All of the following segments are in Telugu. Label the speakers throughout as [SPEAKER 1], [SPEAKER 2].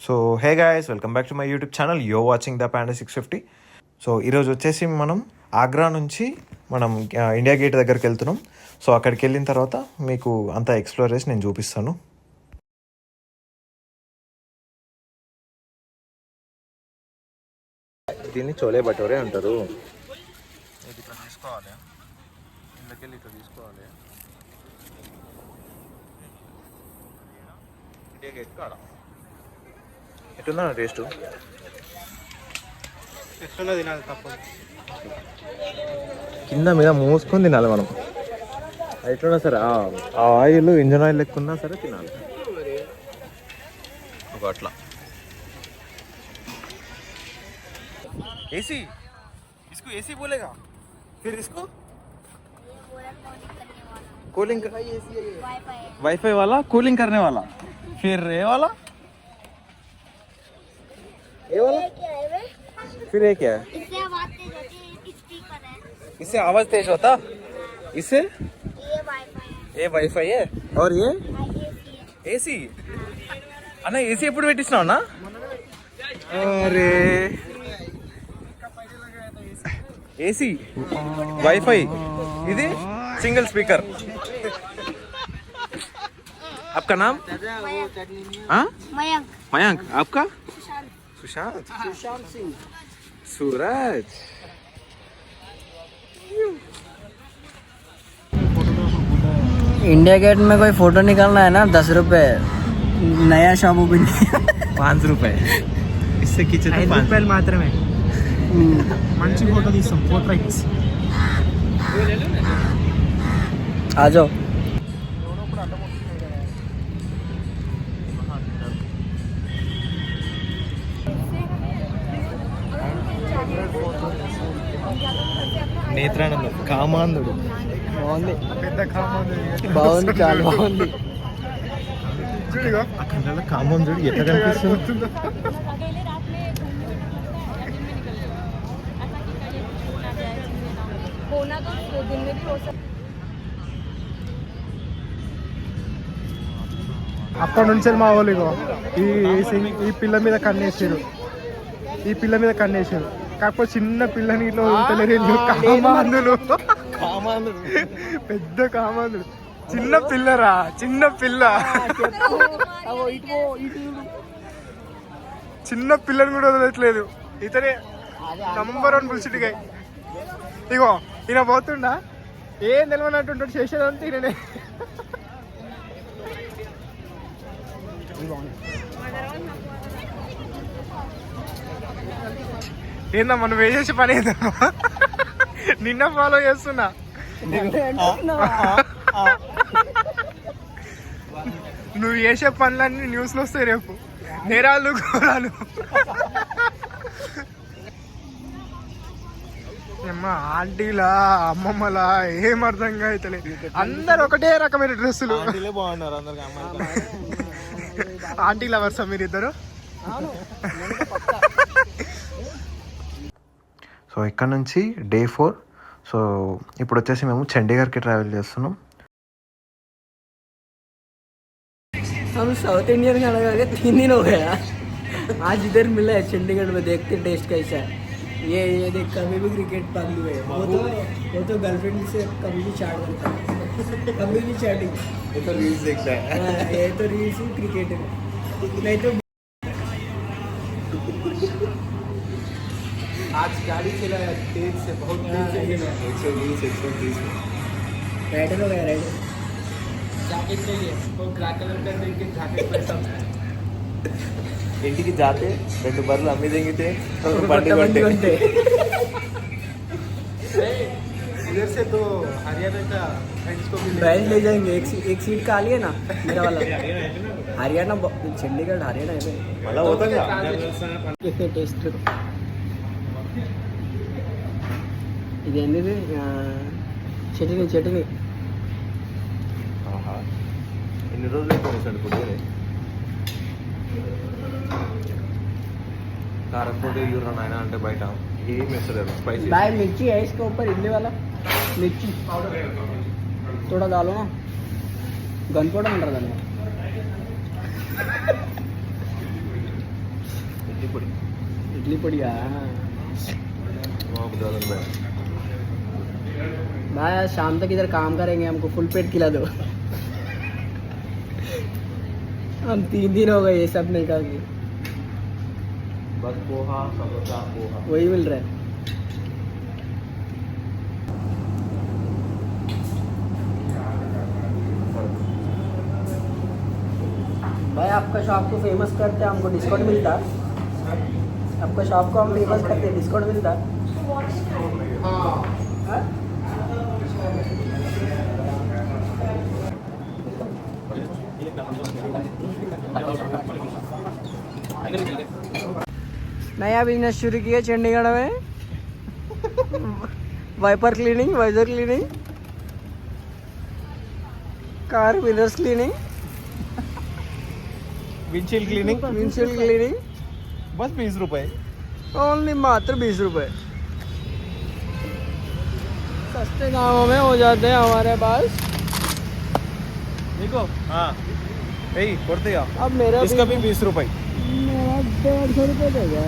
[SPEAKER 1] So hey guys, welcome back to my YouTube channel. You're watching the panda 650. So ఈరోజు వచ్చేసి మనం ఆగ్రా నుంచి మనం ఇండియా గేట్ దగ్గరికి వెళ్తున్నాం. సో అక్కడికి వెళ్ళిన తర్వాత మీకు అంతా ఎక్స్ప్లోర్ చేసి నేను చూపిస్తాను. దీన్ని చోలే భటోరే అంటారు. ఇది ఇట్లా తీసుకోవాలి, ఇందుకెళ్ళి ఇట్లా తీసుకోవాలి. ఇండియా గేట్ కాడ ఎట్లుందా టేస్ట్?
[SPEAKER 2] ఎట్లా తినాలి తప్పదు,
[SPEAKER 1] కింద మీద మూసుకొని తినాలి మనం. ఎట్లున్నా సరే ఆ ఆయిల్ ఇంజన్ ఆయిల్ లెక్కున్నా సరే తినాలి ఒక అట్లా. एसी इसको एसी बोलेगा, फिर इसको कूलिंग वाईफाई वाला कूलिंग करने वाला, फिर ये वाला फिर ये क्या है? इससे आवाज तेज होता, इससे ये वाईफाई है. और ये एसी అన్న ఏసీ ఎప్పుడు పెట్టిస్తున్నావు అన్న? అరే एसी वाईफाई इधे सिंगल स्पीकर. आपका नाम? हाँ मयंक. मयंक. आपका? सुशांत. सुशांत सिंह. सूरज.
[SPEAKER 3] इंडिया गेट में कोई फोटो निकालना है ना, 10 रुपए. नया शॉप ओपन
[SPEAKER 1] 5 रुपए. इससे खींचे तो 5
[SPEAKER 2] రూపాయలు మాత్రమే. మంచి ఫోటో తీస్తాం, పోర్ట్రైట్స్.
[SPEAKER 3] आ जाओ.
[SPEAKER 1] నేత్రానందం కామాంధుడు.
[SPEAKER 3] బాగుంది,
[SPEAKER 2] పెద్ద కామాంధుడు.
[SPEAKER 3] బాగుంది, చాలా బాగుంది.
[SPEAKER 1] ఆ కళ్ళలో కామాంధుడు ఎట్లా కనిపిస్తుంది?
[SPEAKER 2] అప్పటి నుంచి మా వాళ్ళు ఇగో ఈ పిల్ల మీద కన్నేసారు, ఈ పిల్ల మీద కన్నేసారు. కాకపోతే చిన్న పిల్లని ఇట్లా వదలలేరు. కామాంధులు, పెద్ద కామాంధుడు. చిన్న పిల్లరా, చిన్న పిల్ల, చిన్న పిల్లని కూడా వదలట్లేదు. ఇతనే నంబర్ 1 బుల్సిట్ గాయ్. ఇగో ఈయన పోతుండా, ఏం తెలియనట్టుంటాడు, చేసేదంతా ఈయననే. ఏందమ్మా నువ్వు వేసేసి పని ఏదమ్మా? నిన్న ఫాలో చేస్తున్నా. నువ్వు చేసే పనులన్నీ న్యూస్లో వస్తాయి రేపు, నేరాలు ఘోరాలు. అమ్మ ఆంటీలా అమ్మమ్మలా ఏం అర్థంగా అయితే అందరు ఒకటే రకమైన డ్రెస్సులు.
[SPEAKER 1] బాగున్నారు అందరు.
[SPEAKER 2] ఆంటీ లవర్సా మీరు ఇద్దరు?
[SPEAKER 1] సో ఇక్కడ నుంచి డే 4. సో ఇప్పుడు వచ్చేసి మేము చండీగఢ్కి ట్రావెల్ చేస్తున్నాం.
[SPEAKER 3] हम साउथ इंडियन खाना खा के 3 दिन हो गया. आज इधर मिला है चंडीगढ़ में, देखते टेस्ट कैसा है. ये देख, कभी भी क्रिकेट पागलू है. वो तो गर्लफ्रेंड से कभी भी चाट करता है, कभी भी चैटिंग.
[SPEAKER 1] ये तो रील्स देखता है.
[SPEAKER 3] ये तो रील्स ही क्रिकेट है, नहीं तो.
[SPEAKER 2] आज गाड़ी चलाया तेज से, बहुत तेज से.
[SPEAKER 1] 120
[SPEAKER 3] राइडर हो गया, राइडर.
[SPEAKER 2] जैकेट चाहिए वो ब्लैक कलर का, देखिए जैकेट पैसा
[SPEAKER 1] ఇంటికి జాతే 2 బర్రెలు అమ్మి దిగితే బండి కొంటే.
[SPEAKER 2] इधर से तो हरियाणा का फ्रेंड्स को भी
[SPEAKER 3] बैच ले जाएंगे. एक सीट खाली है ना मेरा वाला. हरियाणा, चंडीगढ़ हरियाणा है.
[SPEAKER 1] మళ్ళా పోతాంగా.
[SPEAKER 3] టేస్ట్ ఇదేంటిది, చట్నీ.
[SPEAKER 1] ఎన్ని రోజులు అయిపోయింది ఇప్పుడు? కారం పొడి యూరన్ అయినా అంటే బయట ఏం వేస్తలేదు. స్పైసీ
[SPEAKER 3] भाई मिर्ची है इसके ऊपर, इडली वाला मिर्ची थोड़ा डालो ना. గన్ కూడా అంటారు దాన్ని.
[SPEAKER 1] పొడి
[SPEAKER 3] इडली पड़िया भाई आज शाम तक इधर काम करेंगे, हमको फुल पेट खिला दो। हम 3 दिन हो गए ये सब नहीं खा के,
[SPEAKER 1] बस पोहा समोसा पोहा।
[SPEAKER 3] वही मिल रहा है। भाई आपका शॉप को फेमस करते हैं, हमको डिस्काउंट मिलता। आपका शॉप को हम फेमस करते हैं, डिस्काउंट मिलता। हाँ नया बिजनेस शुरू किया चंडीगढ़ में। Wiper cleaning, visor cleaning, car mirrors cleaning,
[SPEAKER 2] windshield cleaning
[SPEAKER 3] windshield cleaning,
[SPEAKER 2] बस 20 रुपये।
[SPEAKER 3] ओनली मात्र 20 रुपए। सस्ते दामों में हो जाते हैं हमारे पास।
[SPEAKER 2] देखो हाँ यही करते
[SPEAKER 3] अब मेरा
[SPEAKER 2] इसका भी 20 रुपये।
[SPEAKER 3] मेरा 150 रुपये दे गया।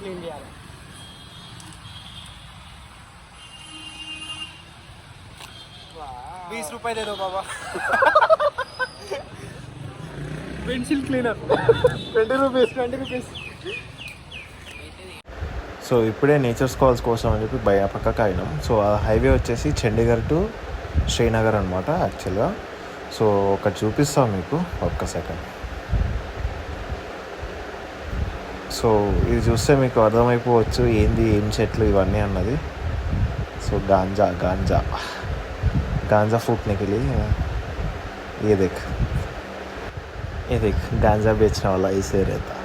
[SPEAKER 3] क्लीन किया
[SPEAKER 2] 20 रुपये दे दो बाबा। Windshield cleaner 20 rupees.
[SPEAKER 1] సో ఇప్పుడే నేచర్ స్కాల్స్ కోసం అని చెప్పి పక్కకు అయినాం. సో ఆ హైవే వచ్చేసి చండీగఢ్ టు శ్రీనగర్ అనమాట యాక్చువల్గా. సో ఒకటి చూపిస్తాం మీకు, ఒక్క సెకండ్. సో ఇది చూస్తే మీకు అర్థమైపోవచ్చు ఏంది ఏం చెట్లు ఇవన్నీ అన్నది. సో गांजा फूकने के लिए ये देख गांजा बेचने वाला ऐसे रहता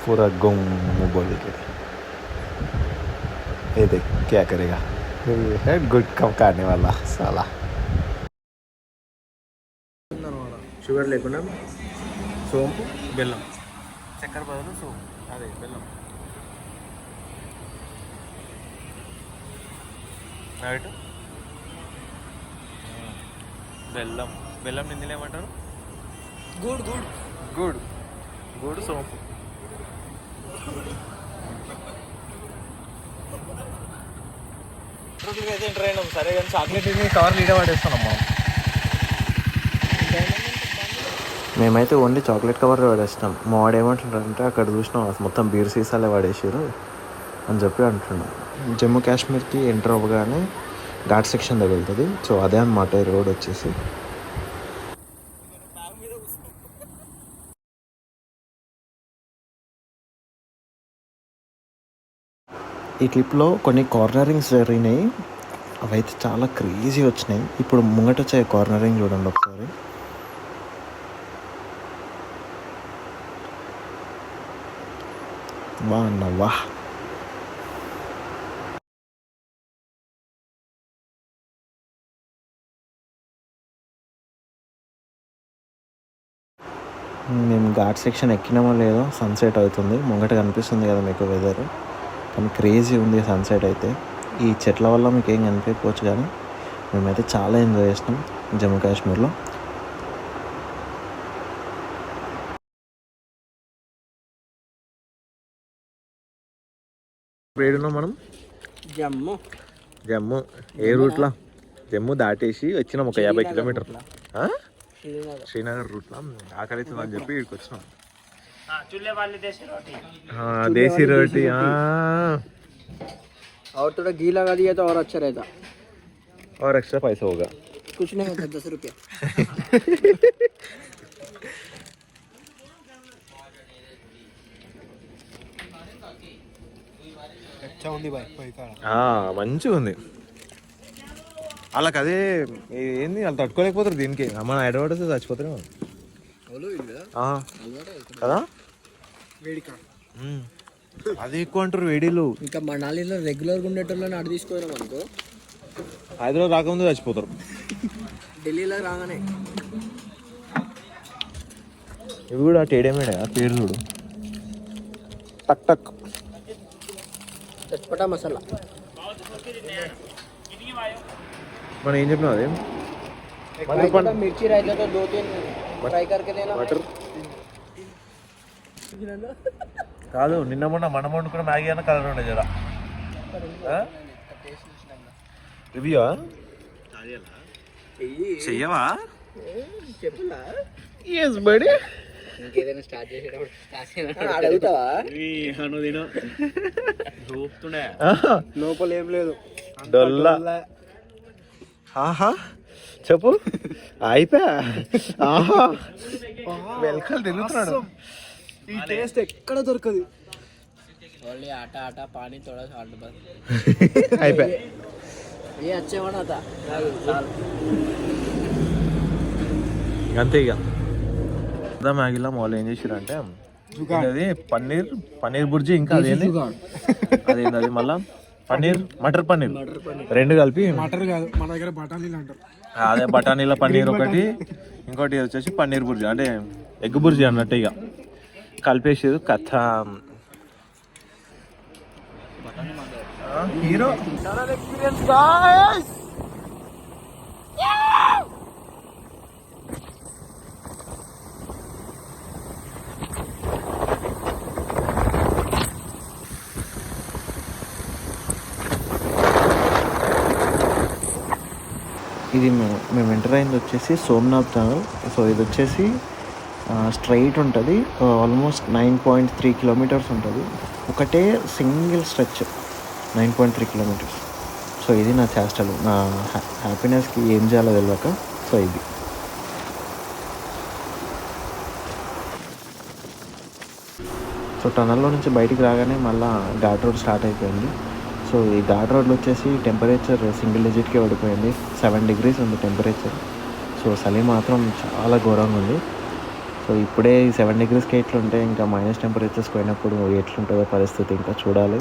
[SPEAKER 1] पूरा गुम बोल के. ये देख क्या करेगा, है गुटखा खाने वाला साला. షుగర్ లేకుండా సోంపు బెల్లం, చక్కెర బదులు సోంపు, అదే బెల్లం. రైట్, బెల్లం బెల్లం నిందిలో ఏమంటారు?
[SPEAKER 3] गुड़ गुड़
[SPEAKER 1] గుడ్ గుడ్ సోంపు.
[SPEAKER 2] అయితే ఎంటర్ అయినాం సరే, కానీ చాక్లెట్ కవర్ లీడ పడేస్తున్నాం మనం.
[SPEAKER 1] మేమైతే ఓన్లీ చాక్లెట్ కవర్ పడేస్తాం. మా వాడు ఏమంటున్నాడంటే అక్కడ చూసినాం మొత్తం బీర్ సీసాలే పడేసారు అని చెప్పి అంటున్నాం. జమ్మూ కాశ్మీర్కి ఎంటర్ అవ్వగానే ఘాట్ సెక్షన్ తగులుతుంది. సో అదే అన్నమాట ఈ రోడ్ వచ్చేసి. ఈ ట్రిప్లో కొన్ని కార్నరింగ్స్ జరిగినాయి, అవైతే చాలా క్రేజీ వచ్చినాయి. ఇప్పుడు ముంగట వచ్చే కార్నరింగ్ చూడండి ఒకసారి. వా అన్న వా. మేము ఘాట్ సెక్షన్ ఎక్కినామో లేదో, సన్సెట్ అవుతుంది ముంగట కనిపిస్తుంది కదా మీకు వెదర్, కానీ క్రేజీ ఉంది సన్సెట్ అయితే. ఈ చెట్ల వల్ల మీకు ఏం కనిపించవచ్చు, కానీ మేమైతే చాలా ఎంజాయ్ చేసినాం జమ్మూ కాశ్మీర్లో. ఏడున్నాం మనం?
[SPEAKER 3] జమ్మూ.
[SPEAKER 1] జమ్మూ ఏ రూట్లో? జమ్మూ దాటేసి వచ్చినాం ఒక 50 కిలోమీటర్లు. శ్రీనగర్ రూట్లో ఆకలి అవుతుందని చెప్పి ఇక్కడికి వచ్చినాం. देसी रोटी हाँ,
[SPEAKER 3] और थोड़ा घी लगा दिया तो और अच्छा रहता.
[SPEAKER 1] और एक्स्ट्रा पैसा होगा.
[SPEAKER 3] कुछ नहीं होता, 10 रुपया.
[SPEAKER 2] अच्छा ఉంది బాయ్ పోయికా.
[SPEAKER 1] మంచిగా ఉంది. వాళ్ళకి అదే ఏంది, వాళ్ళు తట్టుకోలేకపోతారు దీనికి. మన అడ్వాంటేజ్ చచ్చిపోతారు కదా. అది ఎక్కువ అంటారు వేడిలు.
[SPEAKER 3] ఇంకా మనాలిలో రెగ్యులర్గా ఉండేటోళ్ళని అడి తీసుకోవడం అనుకో,
[SPEAKER 1] హైదరాబాద్ రాకముందు చచ్చిపోతారు.
[SPEAKER 3] ఢిల్లీలో రాగానే.
[SPEAKER 1] ఇవి కూడా టేడేమేడే పేరు చూడు. టక్ టక్.
[SPEAKER 3] చట్పటా మసాలా.
[SPEAKER 1] మనం ఏం చెప్పినాం అదే
[SPEAKER 3] మిర్చి రైతా తో 2-3 ఫ్రై करके देना
[SPEAKER 1] బటర్ కాదు. నిన్న మొన్న మనం వండుకున్న మ్యాగీ అన్న కలర్ ఉండే జరా రివ్యూ చెయ్యవా
[SPEAKER 3] చెప్పులా
[SPEAKER 2] ఎస్ బడి.
[SPEAKER 3] ఇంకేదైనా స్టార్ట్ చేసేటప్పుడు అడుగుతావా? లోపల ఏం లేదు
[SPEAKER 1] డొల్లా. ఆహా చెప్పు అయిపోయా. ఆహా వెల్కమ్ తిరుగుతున్నాడు.
[SPEAKER 2] ఈ టేస్ట్ ఎక్కడ దొరకదు.
[SPEAKER 3] ఓన్లీ ఆటా ఆటా పానీ తోడా సాల్ట్ బస్.
[SPEAKER 1] అయిపోయా.
[SPEAKER 3] ఏ వచ్చేవాడు అత
[SPEAKER 1] అంతే ఇక మ్యాగీలో వాళ్ళు ఏం చేసారంటే అది పన్నీర్ బుర్జీ ఇంకా అదేంది అది మళ్ళా మటర్ పన్నీర్ రెండు కలిపి.
[SPEAKER 2] మటర్ కాదు, మన దగ్గర బఠానీలు అంటారు.
[SPEAKER 1] అదే బఠానీల పన్నీర్ ఒకటి, ఇంకోటి వచ్చేసి పన్నీర్ బుర్జీ అంటే ఎగ్ బుర్జీ అన్నట్టు ఇక కలిపేసారు. కథ హీరో ఎక్స్పీరియన్స్ గాయ్స్. ఇది మేము ఎంటర్ అయింది వచ్చేసి సోమనాథ్ టనల్. సో ఇది వచ్చేసి స్ట్రైట్ ఉంటుంది, ఆల్మోస్ట్ 9.3 కిలోమీటర్స్ ఉంటుంది. ఒకటే సింగిల్ స్ట్రెచ్ 9.3 కిలోమీటర్స్. సో ఇది నా చేష్టలు, నా హ్యాపీనెస్కి ఏం చేయాలో తెలియక. సో ఇది టనల్లో నుంచి బయటికి రాగానే మళ్ళీ ఘాట్ రోడ్ స్టార్ట్ అయిపోయింది. సో ఈ ఘాట్ రోడ్లో వచ్చేసి టెంపరేచర్ సింగిల్ డిజిట్కే పడిపోయింది. 7 degrees ఉంది టెంపరేచర్. సో చలి మాత్రం చాలా ఘోరంగా ఉంది. సో ఇప్పుడే ఈ 7 degreesకి ఎట్లుంటే ఇంకా మైనస్ టెంపరేచర్స్ పోయినప్పుడు ఎట్లుంటుందో పరిస్థితి ఇంకా చూడాలి.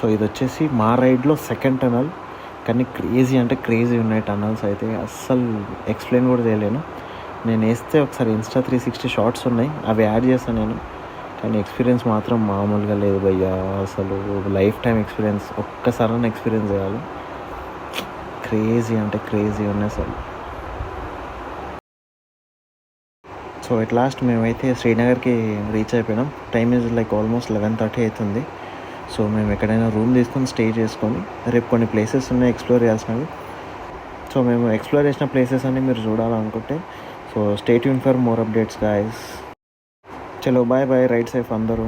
[SPEAKER 1] సో ఇది వచ్చేసి మా రైడ్లో సెకండ్ టనల్. కానీ క్రేజీ అంటే క్రేజీ ఉన్నాయి టనల్స్ అయితే, అస్సలు ఎక్స్ప్లెయిన్ కూడా చేయలేను. నేను వేస్తే ఒకసారి ఇన్స్టా 360 షార్ట్స్ ఉన్నాయి, అవి యాడ్ చేస్తాను నేను. కానీ ఎక్స్పీరియన్స్ మాత్రం మామూలుగా లేదు భయ్యా. అసలు లైఫ్ టైం ఎక్స్పీరియన్స్, ఒక్కసారైనా ఎక్స్పీరియన్స్ చేయాలి. క్రేజీ అంటే క్రేజీ ఉన్నాయి అసలు. సో ఎట్ లాస్ట్ మేమైతే శ్రీనగర్కి రీచ్ అయిపోయినాం. టైం ఈజ్ లైక్ ఆల్మోస్ట్ 11:30 అవుతుంది. సో మేము ఎక్కడైనా రూమ్ తీసుకొని స్టే చేసుకొని రేపు కొన్ని ప్లేసెస్ ఉన్నాయి ఎక్స్ప్లోర్ చేయాల్సినవి. సో మేము ఎక్స్ప్లోర్ చేసిన ప్లేసెస్ అన్నీ మీరు చూడాలనుకుంటే so stay tune for more updates guys. చలో బాయ్ బాయ్, రైడ్ సేఫ్ అందరూ.